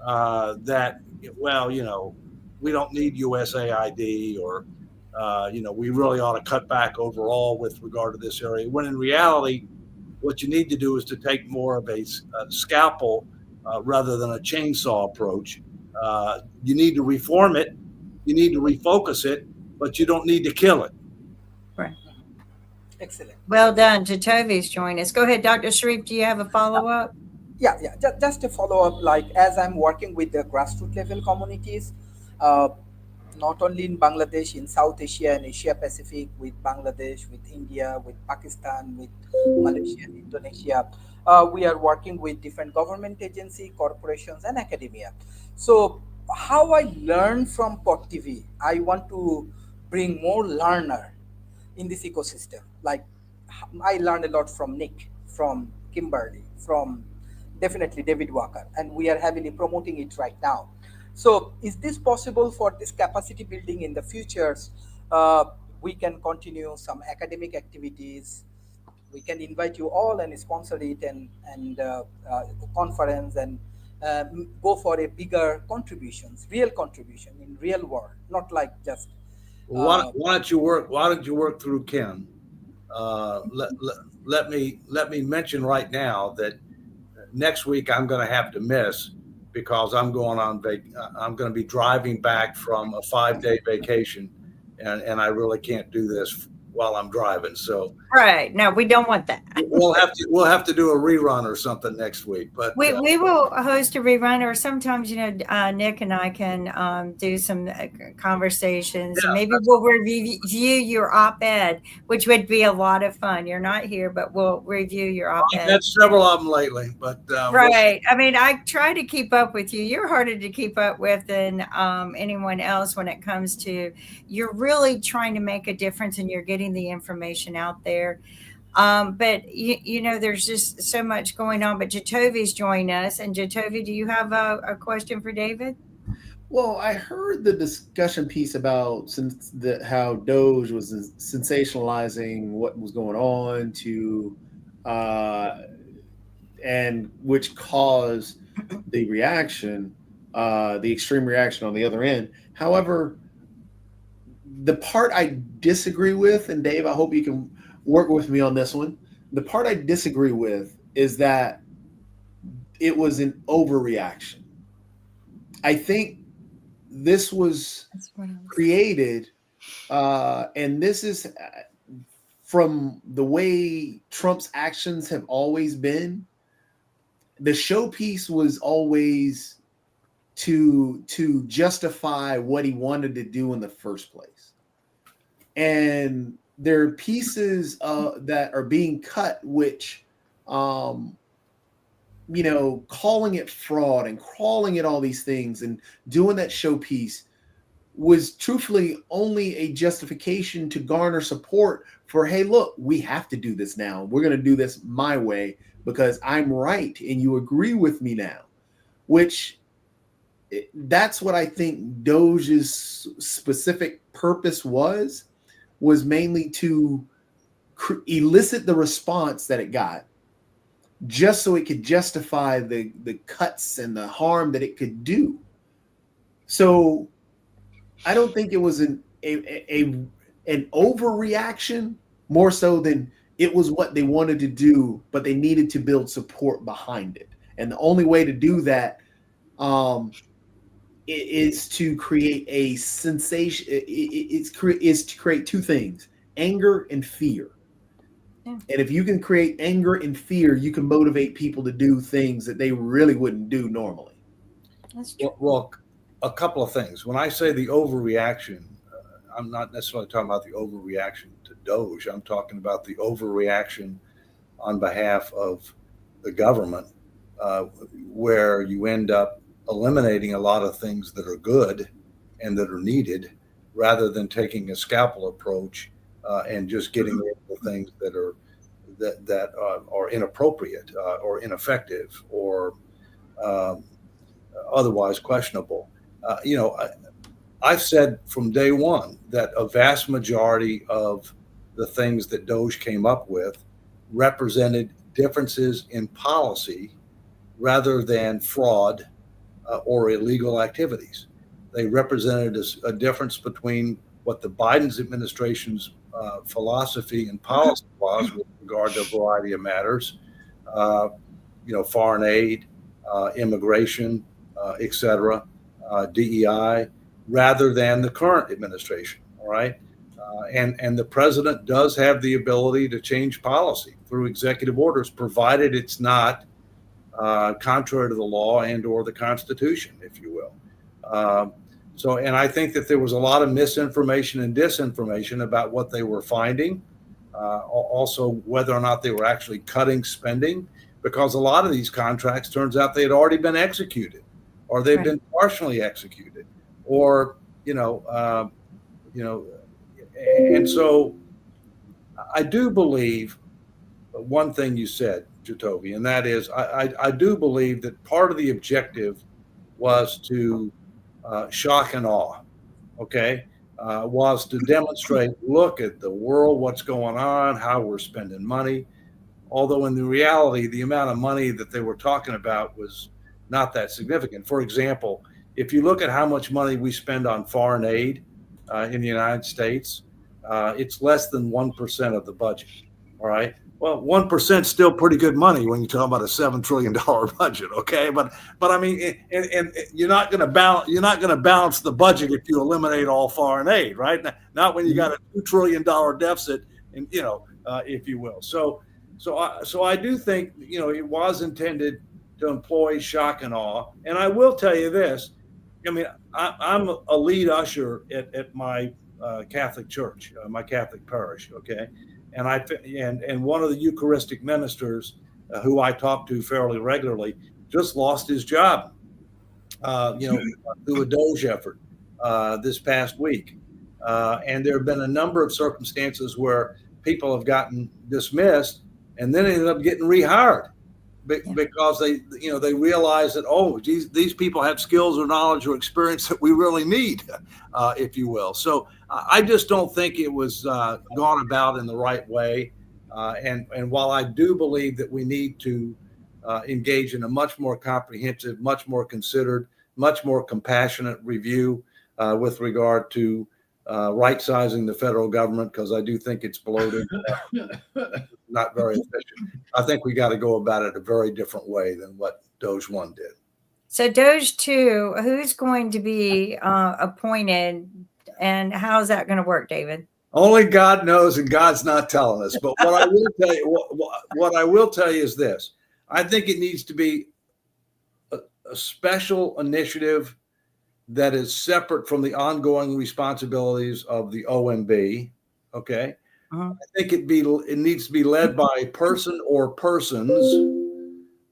that, well, we don't need USAID, or we really ought to cut back overall with regard to this area. When in reality, what you need to do is to take more of a scalpel rather than a chainsaw approach. You need to reform it, you need to refocus it, but you don't need to kill it. Right. Excellent. Well done. Jatovi's joined us. Go ahead, Dr. Sharif. Do you have a follow-up? Yeah. Just a follow-up, like as I'm working with the grassroots level communities, not only in Bangladesh, in South Asia and Asia Pacific, with Bangladesh, with India, with Pakistan, with Malaysia and Indonesia, we are working with different government agency, corporations, and academia. So how I learn from POT TV, I want to bring more learner in this ecosystem. Like I learned a lot from Nick, from Kimberly, from definitely David Walker, and we are heavily promoting it right now. So is this possible for this capacity building in the futures? We can continue some academic activities. We can invite you all and sponsor it and conference and go for a bigger contributions, real contribution in real world, not like just. Why don't you work through Ken? Let me mention right now that next week I'm going to have to miss because I'm going I'm going to be driving back from a 5-day vacation, and I really can't do this while I'm driving. So right. No, we don't want that. we'll have to do a rerun or something next week. But we will host a rerun, or sometimes Nick and I can do some conversations. Yeah, maybe we'll review your op-ed, which would be a lot of fun. You're not here, but we'll review your op-ed. I've had several of them lately, but right. I mean, I try to keep up with you. You're harder to keep up with than anyone else when it comes to, you're really trying to make a difference and you're getting the information out there. But there's just so much going on. But Jatovi's joined us. And Jatovi, do you have a question for David? Well, I heard the discussion piece about how DOGE was sensationalizing what was going on and which caused the reaction. the extreme reaction on the other end. However, the part I disagree with, and Dave, I hope you can work with me on this one. The part I disagree with is that it was an overreaction. I think this was created, and this is from the way Trump's actions have always been. The showpiece was always to justify what he wanted to do in the first place. And there are pieces that are being cut, which, calling it fraud and calling it all these things and doing that showpiece was truthfully only a justification to garner support for, hey, look, we have to do this now. We're going to do this my way because I'm right and you agree with me now, which that's what I think Doge's specific purpose was mainly to elicit the response that it got, just so it could justify the cuts and the harm that it could do. So I don't think it was an overreaction, more so than it was what they wanted to do, but they needed to build support behind it. And the only way to do that is to create a sensation. Is to create two things: anger and fear. Yeah. And if you can create anger and fear, you can motivate people to do things that they really wouldn't do normally. That's true. Well, a couple of things. When I say the overreaction, I'm not necessarily talking about the overreaction to Doge. I'm talking about the overreaction on behalf of the government, where you end up eliminating a lot of things that are good and that are needed, rather than taking a scalpel approach and just getting rid of the things that are inappropriate or ineffective or otherwise questionable. I've said from day one that a vast majority of the things that Doge came up with represented differences in policy rather than fraud or illegal activities. They represented a difference between what the Biden's administration's philosophy and policy was with regard to a variety of matters, foreign aid, immigration, etc., DEI, rather than the current administration. All right. And the president does have the ability to change policy through executive orders, provided it's not contrary to the law and or the Constitution, if you will. And I think that there was a lot of misinformation and disinformation about what they were finding, also whether or not they were actually cutting spending, because a lot of these contracts, turns out they had already been executed, or they've been partially executed, or and so I do believe one thing you said, Jacoby, and that is I do believe that part of the objective was to shock and awe, was to demonstrate, look at the world, what's going on, how we're spending money. Although in the reality, the amount of money that they were talking about was not that significant. For example, if you look at how much money we spend on foreign aid in the United States, it's less than 1% of the budget. All right. Well, 1% is still pretty good money when you talk about a $7 trillion budget. Okay. But I mean, and you're not going to balance the budget if you eliminate all foreign aid, right? Not when you got a $2 trillion deficit, and if you will. So I do think, it was intended to employ shock and awe. And I will tell you this. I mean, I'm a lead usher at my Catholic church, my Catholic parish. Okay. And one of the Eucharistic ministers who I talk to fairly regularly just lost his job, through a Doge effort this past week. And there have been a number of circumstances where people have gotten dismissed and then ended up getting rehired because they realize that, oh, geez, these people have skills or knowledge or experience that we really need, if you will. So I just don't think it was gone about in the right way. And while I do believe that we need to engage in a much more comprehensive, much more considered much more compassionate review with regard to right-sizing the federal government, because I do think it's bloated, not very efficient. I think we got to go about it a very different way than what Doge 1 did. So Doge 2, who's going to be appointed, and how's that going to work, David? Only God knows, and God's not telling us. But what I will tell you, what I will tell you is this: I think it needs to be a special initiative that is separate from the ongoing responsibilities of the OMB. Okay, I think it needs to be led by a person or persons,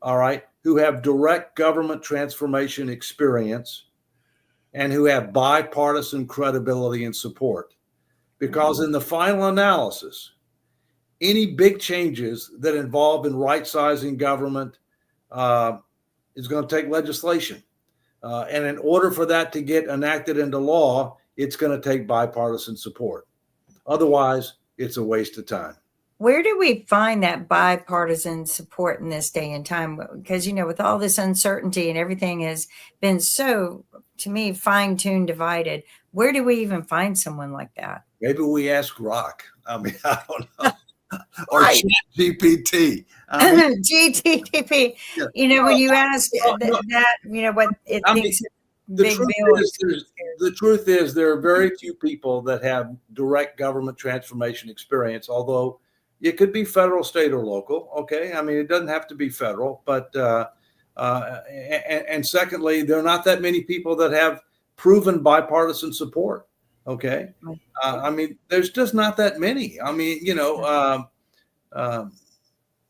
all right, who have direct government transformation experience and who have bipartisan credibility and support. Because in the final analysis, any big changes that involve in right-sizing government is going to take legislation. And in order for that to get enacted into law, it's going to take bipartisan support. Otherwise, it's a waste of time. Where do we find that bipartisan support in this day and time? Because, you know, with all this uncertainty and everything has been so, to me, fine-tuned, divided, where do we even find someone like that? Maybe we ask Grok. I mean, I don't know. Or Right. GPT. GTTP. Yeah. You know, when you ask No. that, you know, what it I mean, thinks The big truth, bill the truth is there are very few people that have direct government transformation experience, although it could be federal, state, or local. Okay. I mean, it doesn't have to be federal, but, and secondly, there are not that many people that have proven bipartisan support. Okay. I mean, there's just not that many. I mean, you know,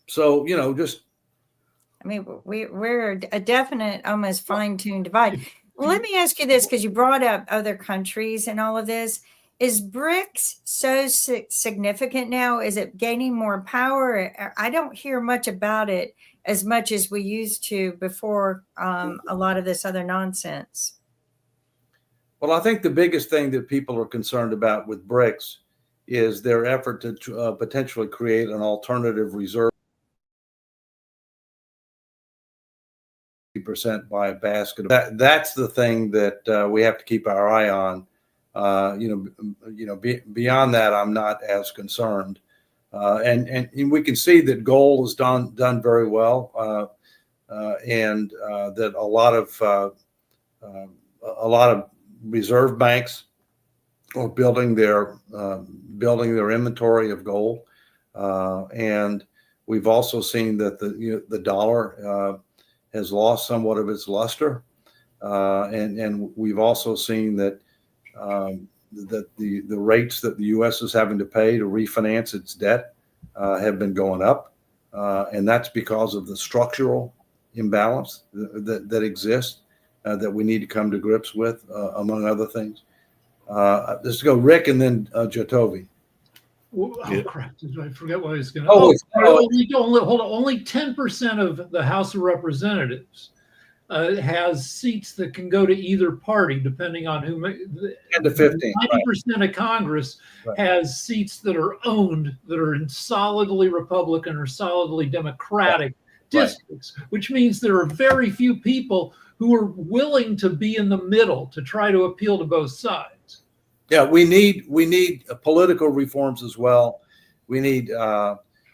so, you know, just. I mean, we're a definite, almost fine-tuned divide. Well, let me ask you this, because you brought up other countries and all of this. Is BRICS so significant now? Is it gaining more power? I don't hear much about it as much as we used to before a lot of this other nonsense. Well, I think the biggest thing that people are concerned about with BRICS is their effort to potentially create an alternative reserve percent by a basket. That's the thing that we have to keep our eye on. Beyond that, I'm not as concerned. And we can see that gold has done very well, and that a lot of reserve banks are building their inventory of gold, and we've also seen that the dollar has lost somewhat of its luster, and we've also seen that the rates that the U.S. is having to pay to refinance its debt have been going up, and that's because of the structural imbalance that exists that we need to come to grips with, among other things. Let's go, Rick, and then Jatovi. Oh, crap. I forget what I was going to. Only 10% of the House of Representatives has seats that can go to either party, depending on who. 10 to 15. 90% of Congress has seats that are owned, that are in solidly Republican or solidly Democratic districts, which means there are very few people who are willing to be in the middle to try to appeal to both sides. Yeah, we need political reforms as well. We need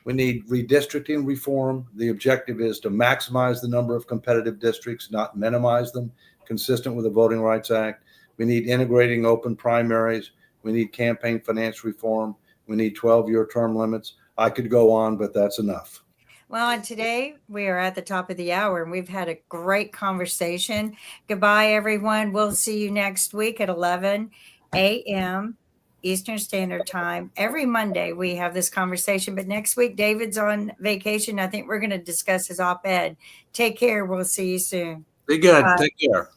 redistricting reform. The objective is to maximize the number of competitive districts, not minimize them, consistent with the Voting Rights Act. We need integrating open primaries. We need campaign finance reform. We need 12-year term limits. I could go on, but that's enough. Well, and today we are at the top of the hour, and we've had a great conversation. Goodbye, everyone. We'll see you next week at 11 a.m. Eastern Standard Time. Every Monday we have this conversation, but next week David's on vacation. I think we're going to discuss his op-ed. Take care. We'll see you soon. Be good. Bye. Take care.